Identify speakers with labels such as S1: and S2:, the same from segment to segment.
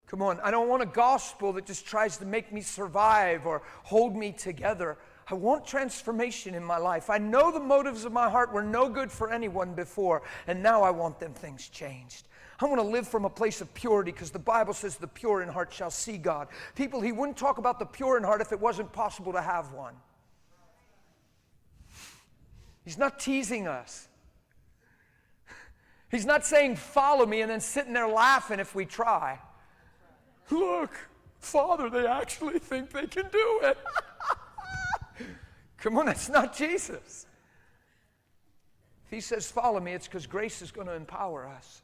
S1: Come on, I don't want a gospel that just tries to make me survive or hold me together. I want transformation in my life. I know the motives of my heart were no good for anyone before, and now I want them things changed. I want to live from a place of purity because the Bible says the pure in heart shall see God. People, he wouldn't talk about the pure in heart if it wasn't possible to have one. He's not teasing us. He's not saying, follow me, and then sitting there laughing if we try. Look, Father, they actually think they can do it. Come on, that's not Jesus. If he says, follow me, it's because grace is going to empower us.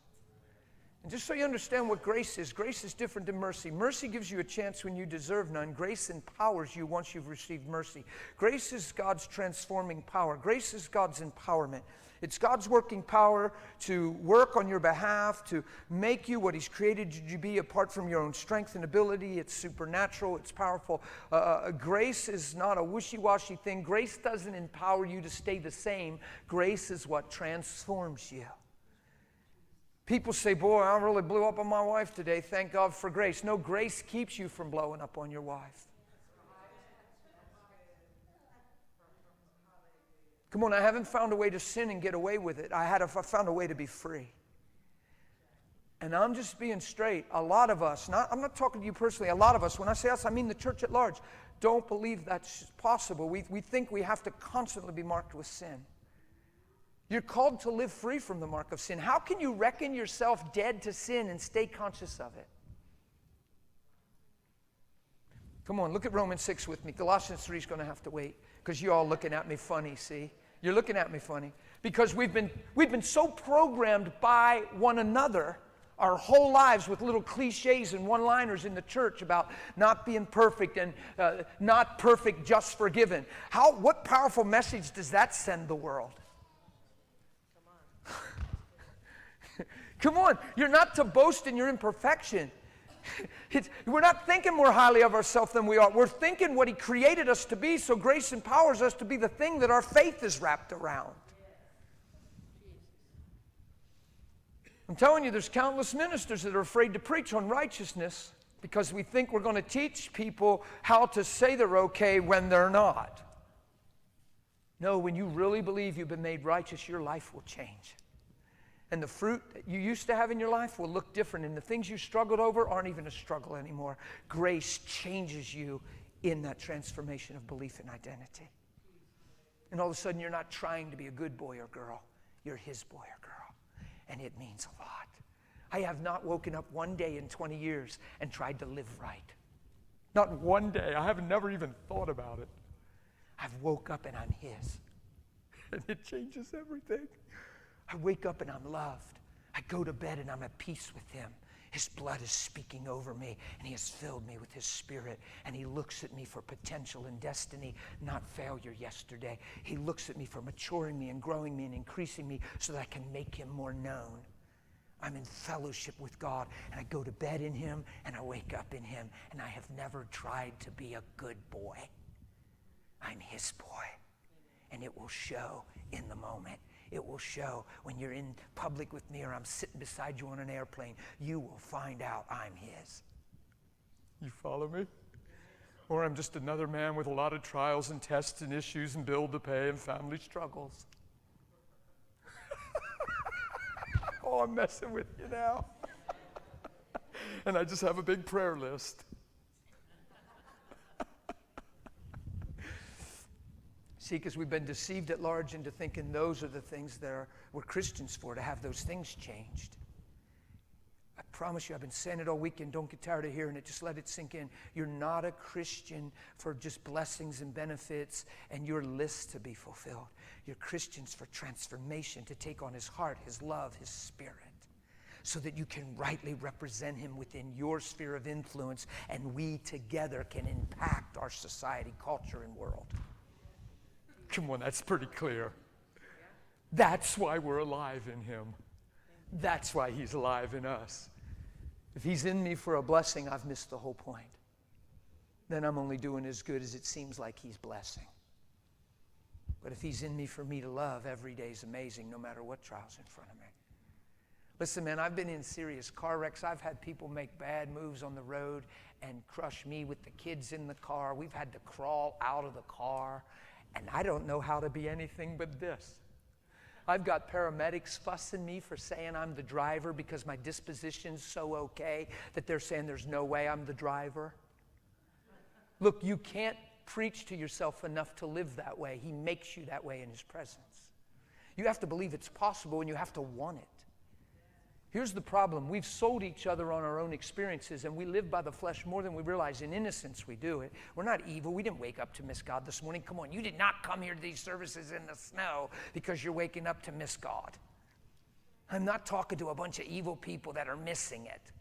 S1: And just so you understand what grace is different than mercy. Mercy gives you a chance when you deserve none. Grace empowers you once you've received mercy. Grace is God's transforming power. Grace is God's empowerment. It's God's working power to work on your behalf, to make you what he's created you to be apart from your own strength and ability. It's supernatural. It's powerful. Grace is not a wishy-washy thing. Grace doesn't empower you to stay the same. Grace is what transforms you. People say, boy, I really blew up on my wife today. Thank God for grace. No, grace keeps you from blowing up on your wife. Come on, I haven't found a way to sin and get away with it. I found a way to be free. And I'm just being straight. A lot of us, I'm not talking to you personally, a lot of us, when I say us, I mean the church at large, don't believe that's possible. We think we have to constantly be marked with sin. You're called to live free from the mark of sin. How can you reckon yourself dead to sin and stay conscious of it? Come on, look at Romans 6 with me. Colossians 3 is going to have to wait because you're all looking at me funny, see? You're looking at me funny because we've been so programmed by one another our whole lives with little cliches and one-liners in the church about not being perfect and not perfect, just forgiven. What powerful message does that send the world? Come on, you're not to boast in your imperfection. We're not thinking more highly of ourselves than we are. We're thinking what he created us to be, so grace empowers us to be the thing that our faith is wrapped around. I'm telling you, there's countless ministers that are afraid to preach on righteousness because we think we're going to teach people how to say they're okay when they're not. No, when you really believe you've been made righteous, your life will change. And the fruit that you used to have in your life will look different. And the things you struggled over aren't even a struggle anymore. Grace changes you in that transformation of belief and identity. And all of a sudden, you're not trying to be a good boy or girl. You're his boy or girl. And it means a lot. I have not woken up one day in 20 years and tried to live right. Not one day. I have never even thought about it. I've woke up and I'm his. And it changes everything. I wake up and I'm loved. I go to bed and I'm at peace with him. His blood is speaking over me, and he has filled me with his spirit. And he looks at me for potential and destiny, not failure yesterday. He looks at me for maturing me and growing me and increasing me so that I can make him more known. I'm in fellowship with God, and I go to bed in him, and I wake up in him, and I have never tried to be a good boy. I'm his boy, and it will show in the moment. It will show when you're in public with me or I'm sitting beside you on an airplane. You will find out I'm his. You follow me? Or I'm just another man with a lot of trials and tests and issues and bill to pay and family struggles. Oh, I'm messing with you now. And I just have a big prayer list. See, because we've been deceived at large into thinking those are the things that we're Christians for, to have those things changed. I promise you, I've been saying it all weekend. Don't get tired of hearing it. Just let it sink in. You're not a Christian for just blessings and benefits and your list to be fulfilled. You're Christians for transformation, to take on his heart, his love, his spirit, so that you can rightly represent him within your sphere of influence, and we together can impact our society, culture, and world. Come on, that's pretty clear. That's why we're alive in him. That's why he's alive in us. If he's in me for a blessing, I've missed the whole point. Then I'm only doing as good as it seems like he's blessing. But if he's in me for me to love, every day is amazing, no matter what trial's in front of me. Listen, man, I've been in serious car wrecks. I've had people make bad moves on the road and crush me with the kids in the car. We've had to crawl out of the car, and I don't know how to be anything but this. I've got paramedics fussing me for saying I'm the driver because my disposition's so okay that they're saying there's no way I'm the driver. Look, you can't preach to yourself enough to live that way. He makes you that way in His presence. You have to believe it's possible, and you have to want it. Here's the problem. We've sold each other on our own experiences, and we live by the flesh more than we realize. In innocence, we do it. We're not evil. We didn't wake up to miss God this morning. Come on, you did not come here to these services in the snow because you're waking up to miss God. I'm not talking to a bunch of evil people that are missing it.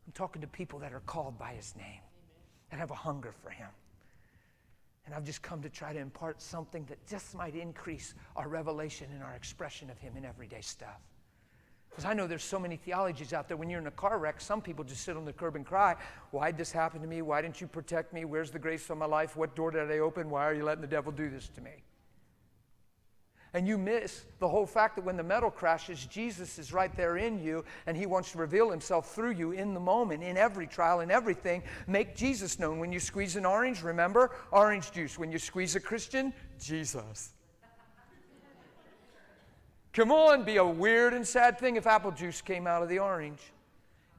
S1: I'm talking to people that are called by His name, that have a hunger for Him. And I've just come to try to impart something that just might increase our revelation and our expression of Him in everyday stuff. Because I know there's so many theologies out there. When you're in a car wreck, some people just sit on the curb and cry, why'd this happen to me? Why didn't you protect me? Where's the grace of my life? What door did I open? Why are you letting the devil do this to me? And you miss the whole fact that when the metal crashes, Jesus is right there in you, and He wants to reveal Himself through you in the moment, in every trial, in everything. Make Jesus known. When you squeeze an orange, remember, orange juice. When you squeeze a Christian, Jesus. Come on, be a weird and sad thing if apple juice came out of the orange.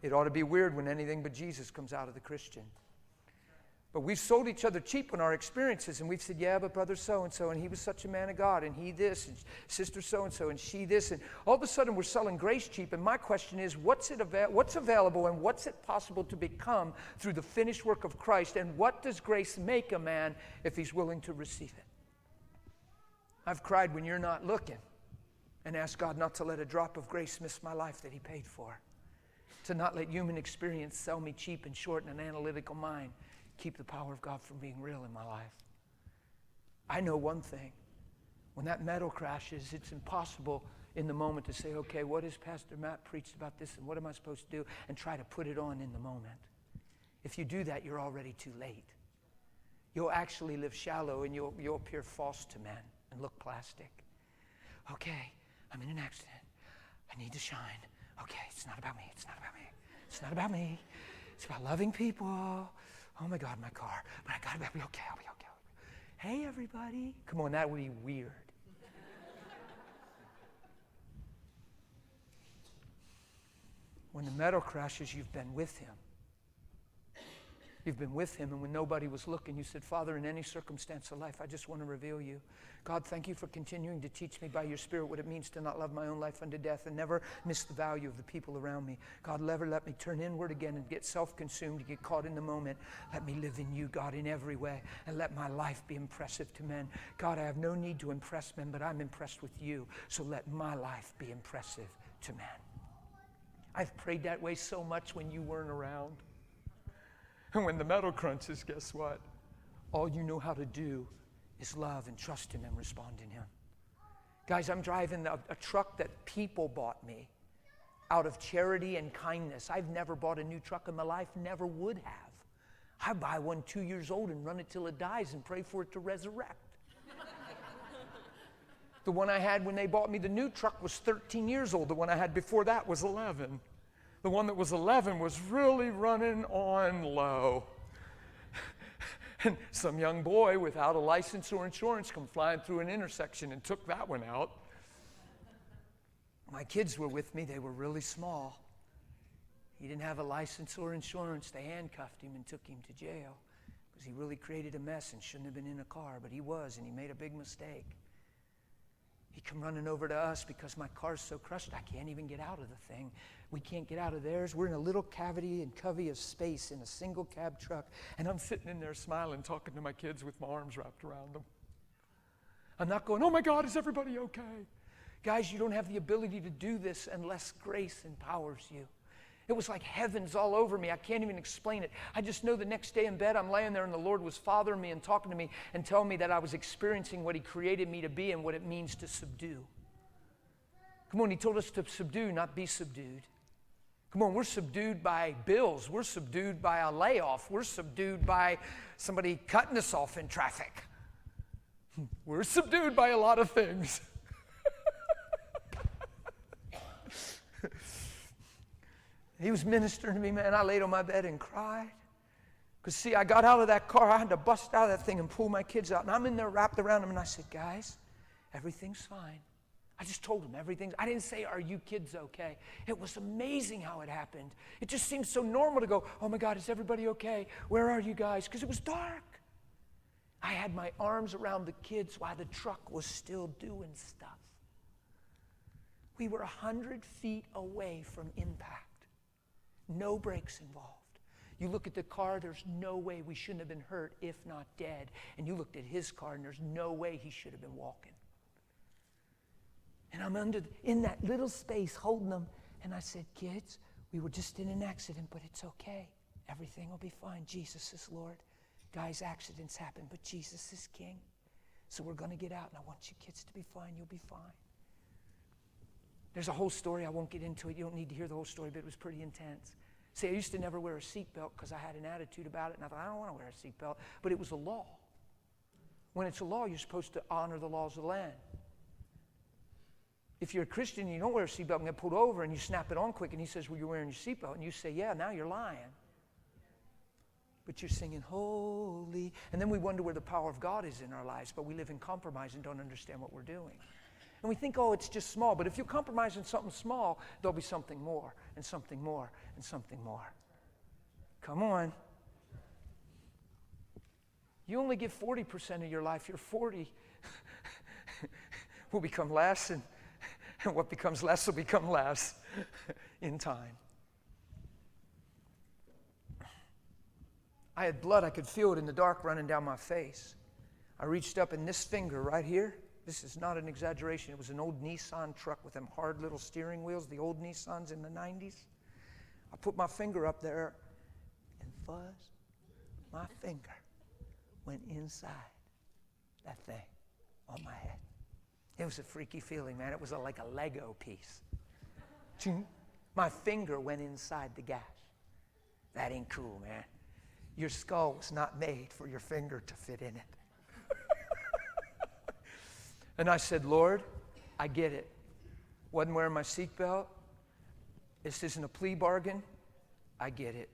S1: It ought to be weird when anything but Jesus comes out of the Christian. But we've sold each other cheap on our experiences, and we've said, yeah, but brother so-and-so, and he was such a man of God, and he this, and sister so-and-so, and she this, and all of a sudden we're selling grace cheap, and my question is, what's available, and what's it possible to become through the finished work of Christ, and what does grace make a man if he's willing to receive it? I've cried when you're not looking, and ask God not to let a drop of grace miss my life that He paid for. To not let human experience sell me cheap and short in an analytical mind. Keep the power of God from being real in my life. I know one thing. When that metal crashes, it's impossible in the moment to say, okay, what has Pastor Matt preached about this, and what am I supposed to do, and try to put it on in the moment. If you do that, you're already too late. You'll actually live shallow, and you'll appear false to men and look plastic. Okay. I'm in an accident. I need to shine. Okay, it's not about me. It's not about me. It's not about me. It's about loving people. Oh my God, my car. But I gotta be okay. I'll be okay. Hey, everybody. Come on, that would be weird. When the metal crashes, you've been with Him. You've been with Him, and when nobody was looking, you said, Father, in any circumstance of life, I just want to reveal You. God, thank You for continuing to teach me by Your Spirit what it means to not love my own life unto death and never miss the value of the people around me. God, never let me turn inward again and get self-consumed, get caught in the moment. Let me live in You, God, in every way, and let my life be impressive to men. God, I have no need to impress men, but I'm impressed with You, so let my life be impressive to men. I've prayed that way so much when you weren't around. And when the metal crunches, guess what? All you know how to do is love and trust Him and respond in Him. Guys, I'm driving a truck that people bought me out of charity and kindness. I've never bought a new truck in my life, never would have. I buy one 2 years old and run it till it dies and pray for it to resurrect. The one I had when they bought me the new truck was 13 years old. The one I had before that was 11. The one that was 11 was really running on low. And some young boy without a license or insurance come flying through an intersection and took that one out. My kids were with me. They were really small. He didn't have a license or insurance. They handcuffed him and took him to jail because he really created a mess and shouldn't have been in a car, but he was, and he made a big mistake. He come running over to us because my car's so crushed I can't even get out of the thing. We can't get out of theirs. We're in a little cavity and covey of space in a single cab truck, and I'm sitting in there smiling, talking to my kids with my arms wrapped around them. I'm not going, oh my God, is everybody okay? Guys, you don't have the ability to do this unless grace empowers you. It was like heavens all over me. I can't even explain it. I just know the next day in bed, I'm laying there and the Lord was fathering me and talking to me and telling me that I was experiencing what He created me to be and what it means to subdue. Come on, He told us to subdue, not be subdued. Come on, we're subdued by bills. We're subdued by a layoff. We're subdued by somebody cutting us off in traffic. We're subdued by a lot of things. He was ministering to me, man. I laid on my bed and cried. Because, see, I got out of that car. I had to bust out of that thing and pull my kids out. And I'm in there wrapped around them. And I said, guys, everything's fine. I just told them everything. I didn't say, are you kids okay? It was amazing how it happened. It just seemed so normal to go, oh, my God, is everybody okay? Where are you guys? Because it was dark. I had my arms around the kids while the truck was still doing stuff. We were 100 feet away from impact. No brakes involved. You look at the car, there's no way we shouldn't have been hurt, if not dead. And you looked at his car, and there's no way he should have been walking. And I'm in that little space holding them. And I said, kids, we were just in an accident, but it's okay. Everything will be fine. Jesus is Lord. Guys, accidents happen, but Jesus is King. So we're going to get out, and I want you kids to be fine. You'll be fine. There's a whole story. I won't get into it. You don't need to hear the whole story, but it was pretty intense. See, I used to never wear a seatbelt because I had an attitude about it, and I thought, I don't want to wear a seatbelt. But it was a law. When it's a law, you're supposed to honor the laws of the land. If you're a Christian and you don't wear a seatbelt and get pulled over and you snap it on quick and he says, well, you're wearing your seatbelt, and you say, yeah, now you're lying. But you're singing, holy. And then we wonder where the power of God is in our lives, but we live in compromise and don't understand what we're doing. And we think, oh, it's just small. But if you compromise on something small, there'll be something more and something more and something more. Come on. You only give 40% of your life. Your 40 will become less, and what becomes less will become less in time. I had blood. I could feel it in the dark running down my face. I reached up, and this finger right here, this is not an exaggeration. It was an old Nissan truck with them hard little steering wheels, the old Nissans in the 90s. I put my finger up there, and fuzz, my finger went inside that thing on my head. It was a freaky feeling, man. It was like a Lego piece. My finger went inside the gash. That ain't cool, man. Your skull was not made for your finger to fit in it. And I said, Lord, I get it. Wasn't wearing my seatbelt. This isn't a plea bargain. I get it.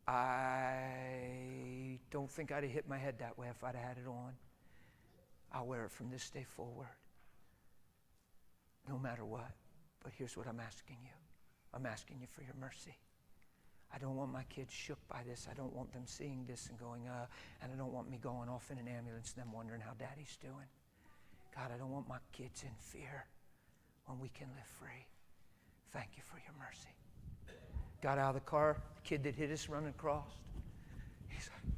S1: I don't think I'd have hit my head that way if I'd have had it on. I'll wear it from this day forward. No matter what. But here's what I'm asking you. I'm asking you for your mercy. I don't want my kids shook by this. I don't want them seeing this and going, and I don't want me going off in an ambulance and them wondering how daddy's doing. God, I don't want my kids in fear when we can live free. Thank you for your mercy. Got out of the car, the kid that hit us running across. He's like,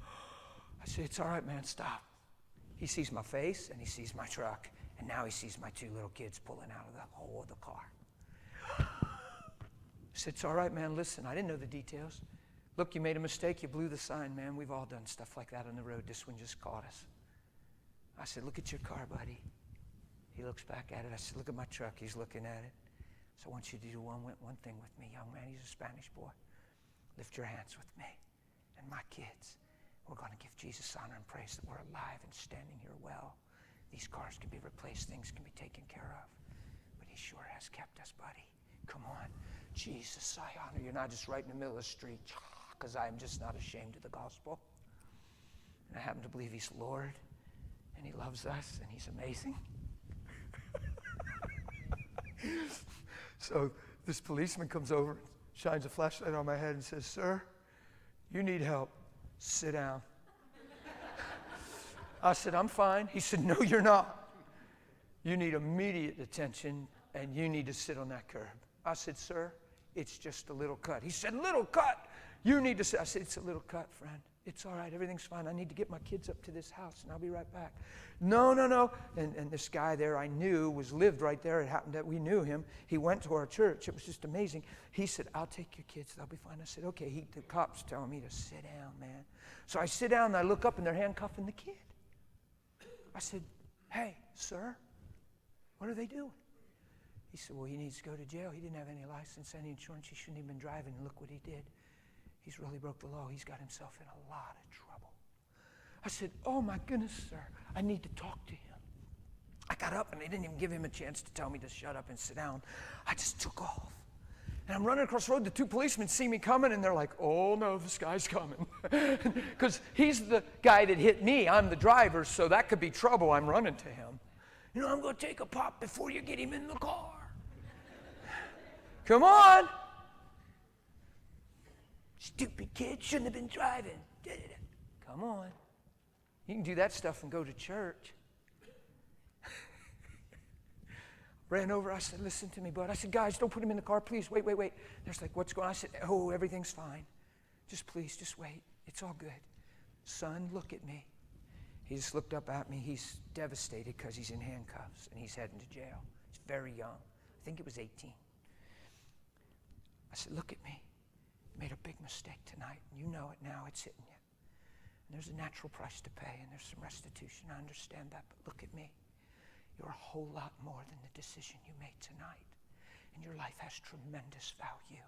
S1: I said, it's all right, man, stop. He sees my face and he sees my truck, and now he sees my two little kids pulling out of the hole of the car. I said, it's all right, man, listen, I didn't know the details. Look, you made a mistake, you blew the sign, man. We've all done stuff like that on the road. This one just caught us. I said, look at your car, buddy. He looks back at it. I said, look at my truck. He's looking at it. So I want you to do one thing with me, young man. He's a Spanish boy. Lift your hands with me and my kids. We're going to give Jesus honor and praise that we're alive and standing here well. These cars can be replaced. Things can be taken care of. But he sure has kept us, buddy. Come on. Jesus, I honor you. Not just right in the middle of the street, because I am just not ashamed of the gospel. And I happen to believe he's Lord, and he loves us, and he's amazing. So this policeman comes over, shines a flashlight on my head and says, sir, you need help. Sit down. I said, I'm fine. He said, no, you're not. You need immediate attention, and you need to sit on that curb. I said, sir, it's just a little cut. He said, little cut. You need to sit. I said, it's a little cut, friend. It's all right. Everything's fine. I need to get my kids up to this house, and I'll be right back. No. And this guy there I knew lived right there. It happened that we knew him. He went to our church. It was just amazing. He said, I'll take your kids. They'll be fine. I said, okay. The cop's telling me to sit down, man. So I sit down, and I look up, and they're handcuffing the kid. I said, hey, sir, what are they doing? He said, well, he needs to go to jail. He didn't have any license, any insurance. He shouldn't have been driving, and look what he did. He's really broke the law. He's got himself in a lot of trouble. I said, oh, my goodness, sir, I need to talk to him. I got up, and they didn't even give him a chance to tell me to shut up and sit down. I just took off. And I'm running across the road. The two policemen see me coming, and they're like, oh, no, this guy's coming. Because he's the guy that hit me. I'm the driver, so that could be trouble. I'm running to him. You know, I'm going to take a pop before you get him in the car. Come on. Stupid kid, shouldn't have been driving. Come on. You can do that stuff and go to church. Ran over, I said, listen to me, bud. I said, guys, don't put him in the car, please. Wait. They're like, what's going on? I said, oh, everything's fine. Just please, just wait. It's all good. Son, look at me. He just looked up at me. He's devastated because he's in handcuffs and he's heading to jail. He's very young. I think it was 18. I said, look at me. You made a big mistake tonight, and you know it now. It's hitting you. And there's a natural price to pay, and there's some restitution. I understand that, but look at me. You're a whole lot more than the decision you made tonight. And your life has tremendous value.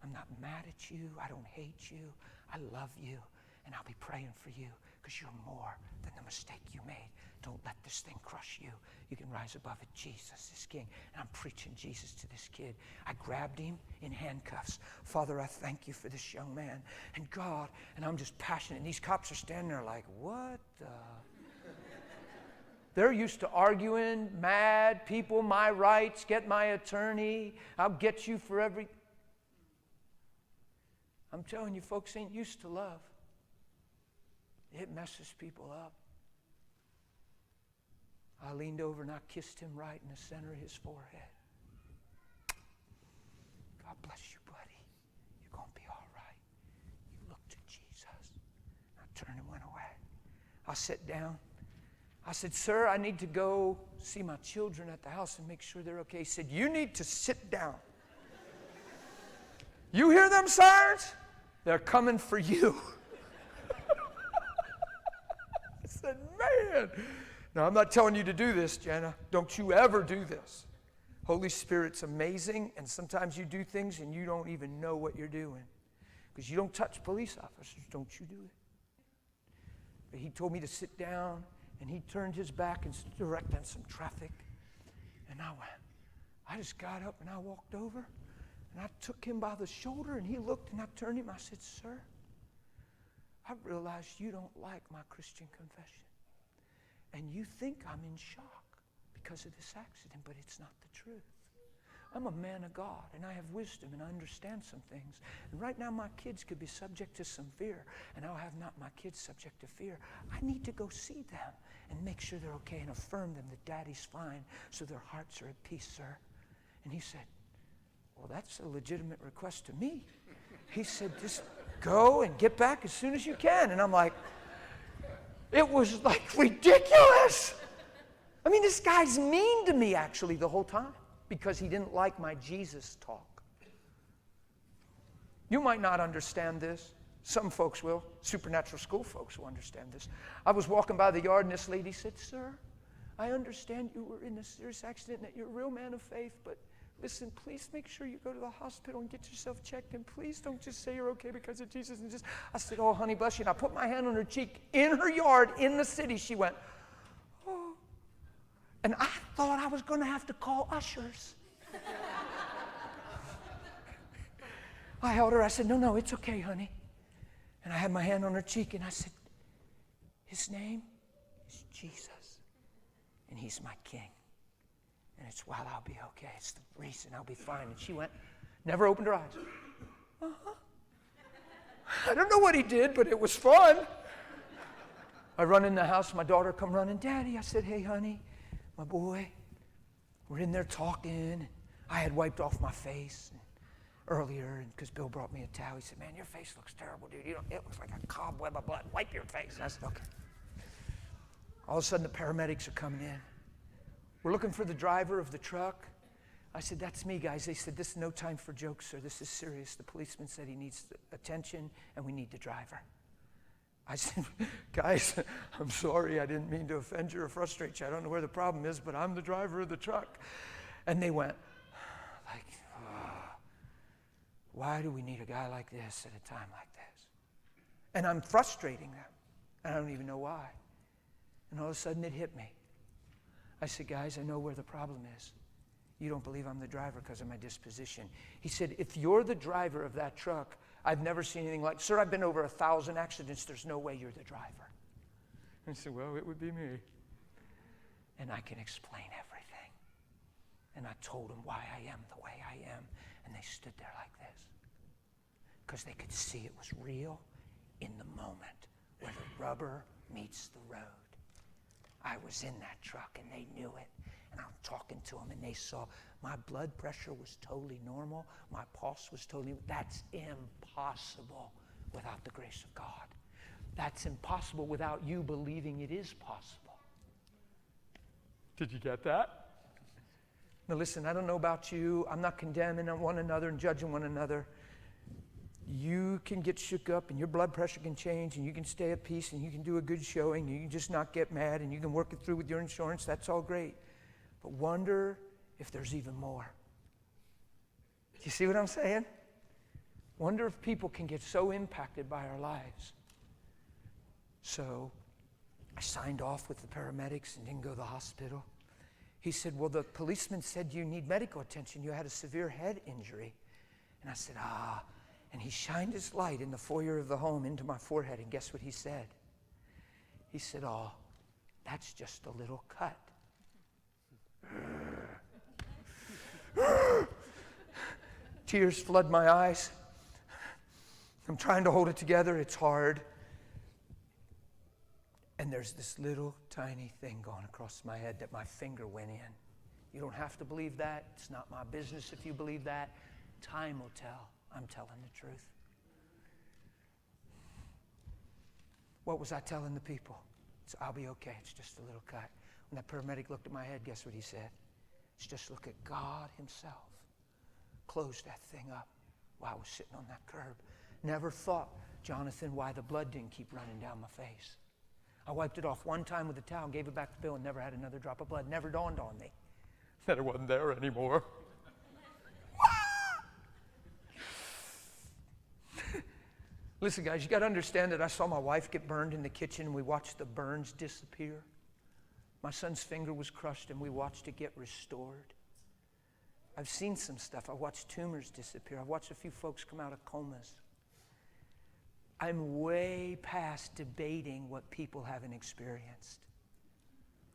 S1: I'm not mad at you. I don't hate you. I love you. And I'll be praying for you because you're more than the mistake you made. Don't let this thing crush you. You can rise above it. Jesus is King. And I'm preaching Jesus to this kid. I grabbed him in handcuffs. Father, I thank you for this young man. And God, and I'm just passionate. And these cops are standing there like, what the... They're used to arguing, mad, people, my rights, get my attorney, I'll get you for every... I'm telling you, folks ain't used to love. It messes people up. I leaned over and I kissed him right in the center of his forehead. God bless you, buddy. You're going to be all right. You look to Jesus. I turned and went away. I sat down. I said, sir, I need to go see my children at the house and make sure they're okay. He said, you need to sit down. You hear them sirens? They're coming for you. I said, man. Now, I'm not telling you to do this, Jenna. Don't you ever do this. Holy Spirit's amazing, and sometimes you do things and you don't even know what you're doing. Because you don't touch police officers. Don't you do it. But he told me to sit down. And he turned his back and directed some traffic. And I just got up and I walked over. And I took him by the shoulder and he looked and I turned him. I said, sir, I realized you don't like my Christian confession. And you think I'm in shock because of this accident, but it's not the truth. I'm a man of God, and I have wisdom, and I understand some things. And right now, my kids could be subject to some fear, and I'll have not my kids subject to fear. I need to go see them and make sure they're okay and affirm them that Daddy's fine so their hearts are at peace, sir. And he said, well, that's a legitimate request to me. He said, just go and get back as soon as you can. And I'm like, it was like ridiculous. I mean, this guy's mean to me, actually, the whole time. Because he didn't like my Jesus talk. You might not understand this. Some folks will. Supernatural school folks will understand this. I was walking by the yard and this lady said, sir, I understand you were in a serious accident and that you're a real man of faith, but listen, please make sure you go to the hospital and get yourself checked, and please don't just say you're okay because of Jesus. And just, I said, oh, honey, bless you. And I put my hand on her cheek in her yard in the city. She went, oh. And I thought I was going to have to call ushers. I held her. I said, no, it's okay, honey. And I had my hand on her cheek, and I said, his name is Jesus, and he's my king. And it's while I'll be okay. It's the reason I'll be fine. And she went, never opened her eyes. Uh-huh. I don't know what he did, but it was fun. I run in the house. My daughter come running. Daddy, I said, hey, honey. My boy, we're in there talking. I had wiped off my face earlier because Bill brought me a towel. He said, man, your face looks terrible, dude. It looks like a cobweb of blood. Wipe your face. And I said, okay. All of a sudden, the paramedics are coming in. We're looking for the driver of the truck. I said, that's me, guys. They said, this is no time for jokes, sir. This is serious. The policeman said he needs attention, and we need the driver. I said, guys, I'm sorry. I didn't mean to offend you or frustrate you. I don't know where the problem is, but I'm the driver of the truck. And they went, like, oh, why do we need a guy like this at a time like this? And I'm frustrating them. And I don't even know why. And all of a sudden it hit me. I said, guys, I know where the problem is. You don't believe I'm the driver because of my disposition. He said, if you're the driver of that truck, I've never seen anything like, sir, I've been over 1,000 accidents. There's no way you're the driver. And I said, well, it would be me. And I can explain everything. And I told them why I am the way I am. And they stood there like this. Because they could see it was real in the moment where the rubber meets the road. I was in that truck and they knew it. And I'm talking to them and they saw my blood pressure was totally normal. My pulse was totally, that's impossible without the grace of God. That's impossible without you believing it is possible. Did you get that? Now listen, I don't know about you. I'm not condemning one another and judging one another. You can get shook up and your blood pressure can change and you can stay at peace and you can do a good showing and you can just not get mad and you can work it through with your insurance. That's all great. But wonder if there's even more. Do you see what I'm saying? Wonder if people can get so impacted by our lives. So I signed off with the paramedics and didn't go to the hospital. He said, well, the policeman said you need medical attention. You had a severe head injury. And I said, And he shined his light in the foyer of the home into my forehead. And guess what he said? He said, oh, that's just a little cut. Tears flood my eyes. I'm trying to hold it together. It's hard. And there's this little tiny thing going across my head that my finger went in. You don't have to believe that. It's not my business if you believe that. Time will tell. I'm telling the truth. What was I telling the people? I'll be okay. It's just a little cut. When that paramedic looked at my head, guess what he said? It's just look at God himself. Closed that thing up while I was sitting on that curb. Never thought, Jonathan, why the blood didn't keep running down my face. I wiped it off one time with a towel, gave it back to Bill, and never had another drop of blood. Never dawned on me that it wasn't there anymore. Listen, guys, you got to understand that I saw my wife get burned in the kitchen, and we watched the burns disappear. My son's finger was crushed, and we watched it get restored. I've seen some stuff. I watched tumors disappear. I've watched a few folks come out of comas. I'm way past debating what people haven't experienced.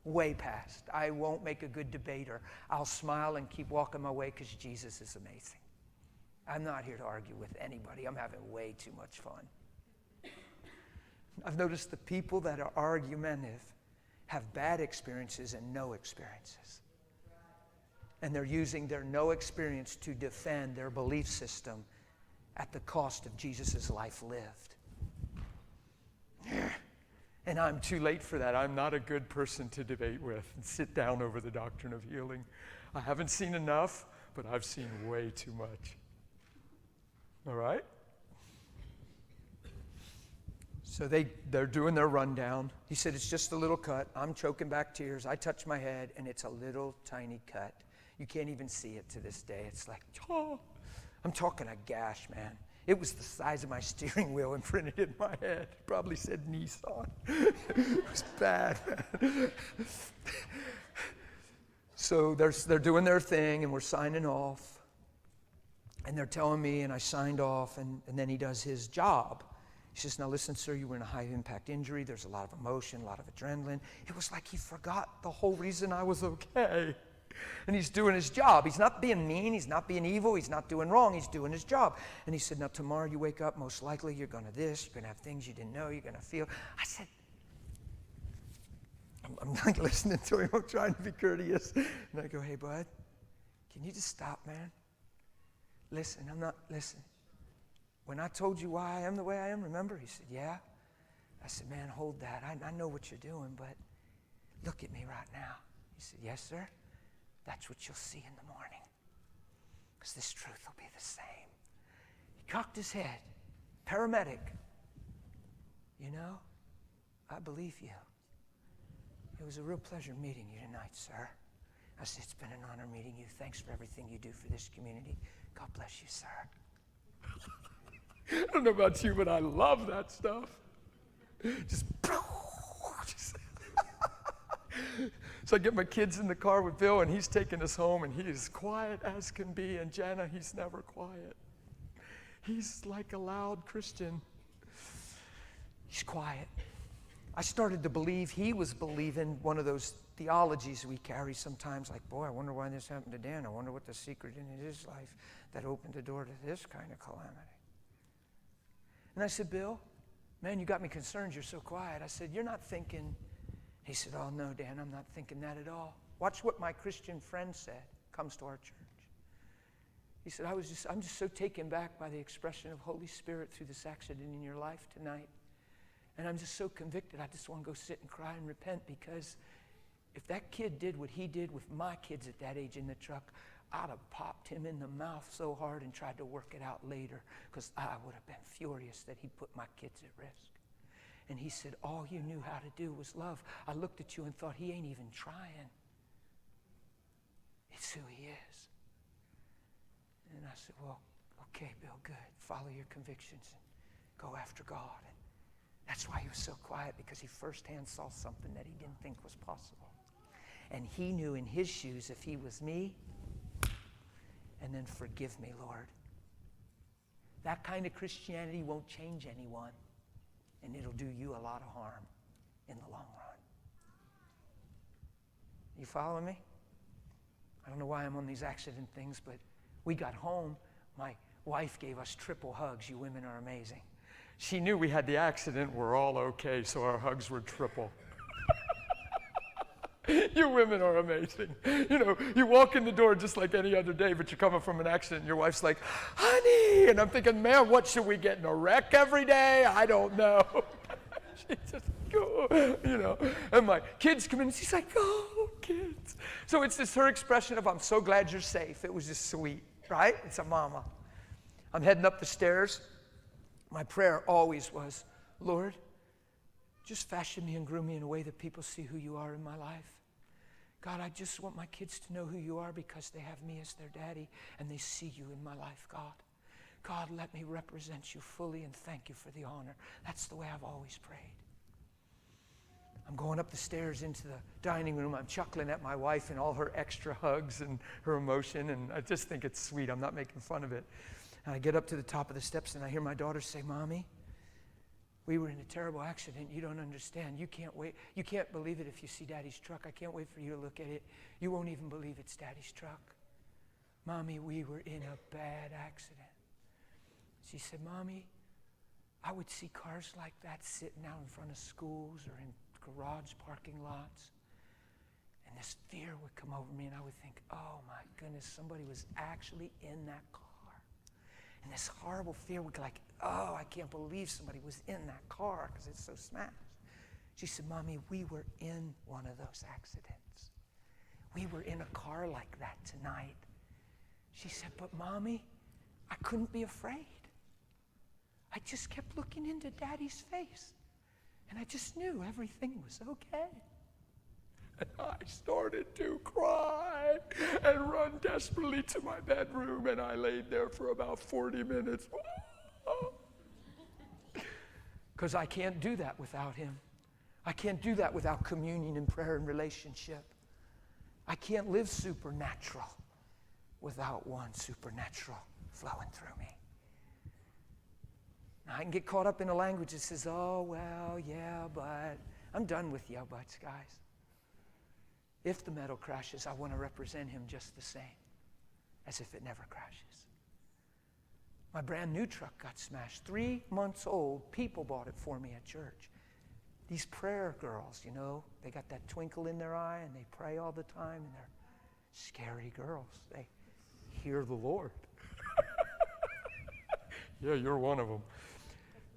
S1: Way past. I won't make a good debater. I'll smile and keep walking my way because Jesus is amazing. I'm not here to argue with anybody. I'm having way too much fun. I've noticed the people that are argumentative have bad experiences and no experiences. And they're using their no experience to defend their belief system at the cost of Jesus' life lived. And I'm too late for that. I'm not a good person to debate with and sit down over the doctrine of healing. I haven't seen enough, but I've seen way too much. All right? So they're doing their rundown. He said, it's just a little cut. I'm choking back tears. I touch my head, and it's a little tiny cut. You can't even see it to this day. It's like, oh. I'm talking a gash, man. It was the size of my steering wheel imprinted in my head. It probably said Nissan. It was bad, man. So they're doing their thing, and we're signing off. And they're telling me, and I signed off, and then he does his job. He says, now listen, sir, you were in a high-impact injury. There's a lot of emotion, a lot of adrenaline. It was like he forgot the whole reason I was okay. And he's doing his job. He's not being mean. He's not being evil. He's not doing wrong. He's doing his job. And he said, now tomorrow you wake up, most likely you're going to this. You're going to have things you didn't know. You're going to feel. I said, I'm not listening to him. I'm trying to be courteous. And I go, hey, bud, can you just stop, man? Listen, listen. When I told you why I am the way I am, remember? He said, yeah. I said, man, hold that. I know what you're doing, but look at me right now. He said, yes, sir. That's what you'll see in the morning. Because this truth will be the same. He cocked his head. Paramedic. You know, I believe you. It was a real pleasure meeting you tonight, sir. I said, it's been an honor meeting you. Thanks for everything you do for this community. God bless you, sir. I don't know about you, but I love that stuff. So I get my kids in the car with Bill, and he's taking us home, and he is quiet as can be. And Jana, he's never quiet. He's like a loud Christian. He's quiet. I started to believe he was believing one of those theologies we carry sometimes, like, boy, I wonder why this happened to Dan. I wonder what the secret in his life that opened the door to this kind of calamity. And I said, Bill, man, you got me concerned. You're so quiet. I said, you're not thinking. He said, oh, no, Dan, I'm not thinking that at all. Watch what my Christian friend said, comes to our church. He said, I'm just so taken back by the expression of Holy Spirit through this accident in your life tonight. And I'm just so convicted. I just want to go sit and cry and repent, because if that kid did what he did with my kids at that age in the truck, I'd have popped him in the mouth so hard and tried to work it out later, because I would have been furious that he put my kids at risk. And he said, all you knew how to do was love. I looked at you and thought, he ain't even trying. It's who he is. And I said, well, okay, Bill, good. Follow your convictions and go after God. And that's why he was so quiet, because he firsthand saw something that he didn't think was possible. And he knew in his shoes, if he was me, and then forgive me, Lord. That kind of Christianity won't change anyone, and it'll do you a lot of harm in the long run. You following me? I don't know why I'm on these accident things, but we got home. My wife gave us triple hugs. You women are amazing. She knew we had the accident. We're all okay, so our hugs were triple. You women are amazing. You know, you walk in the door just like any other day, but you're coming from an accident, and your wife's like, honey, and I'm thinking, man, what, should we get in a wreck every day? I don't know. She just, you know, and my kids come in, and she's like, oh, kids. So it's just her expression of, I'm so glad you're safe. It was just sweet, right? It's a mama. I'm heading up the stairs. My prayer always was, Lord, just fashion me and groom me in a way that people see who you are in my life. God, I just want my kids to know who you are, because they have me as their daddy and they see you in my life, God. God, let me represent you fully, and thank you for the honor. That's the way I've always prayed. I'm going up the stairs into the dining room. I'm chuckling at my wife and all her extra hugs and her emotion, and I just think it's sweet. I'm not making fun of it. And I get up to the top of the steps, and I hear my daughter say, Mommy, we were in a terrible accident. You don't understand. You can't wait. You can't believe it if you see Daddy's truck. I can't wait for you to look at it. You won't even believe it's Daddy's truck. Mommy, we were in a bad accident. She said, Mommy, I would see cars like that sitting out in front of schools or in garage parking lots, and this fear would come over me, and I would think, oh my goodness, somebody was actually in that car. And this horrible fear would be like, oh, I can't believe somebody was in that car because it's so smashed. She said, Mommy, we were in one of those accidents. We were in a car like that tonight. She said, but Mommy, I couldn't be afraid. I just kept looking into Daddy's face, and I just knew everything was okay. And I started to cry and run desperately to my bedroom, and I laid there for about 40 minutes. Because I can't do that without him. I can't do that without communion and prayer and relationship. I can't live supernatural without one supernatural flowing through me. Now, I can get caught up in a language that says, oh, well, yeah, but I'm done with yeah buts, guys. If the metal crashes, I want to represent him just the same as if it never crashes. My brand new truck got smashed. 3 months old. People bought it for me at church. These prayer girls, you know, they got that twinkle in their eye and they pray all the time, and they're scary girls. They hear the Lord. Yeah, you're one of them.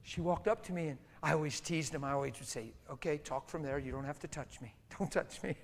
S1: She walked up to me, and I always teased him. I always would say, okay, talk from there. You don't have to touch me. Don't touch me.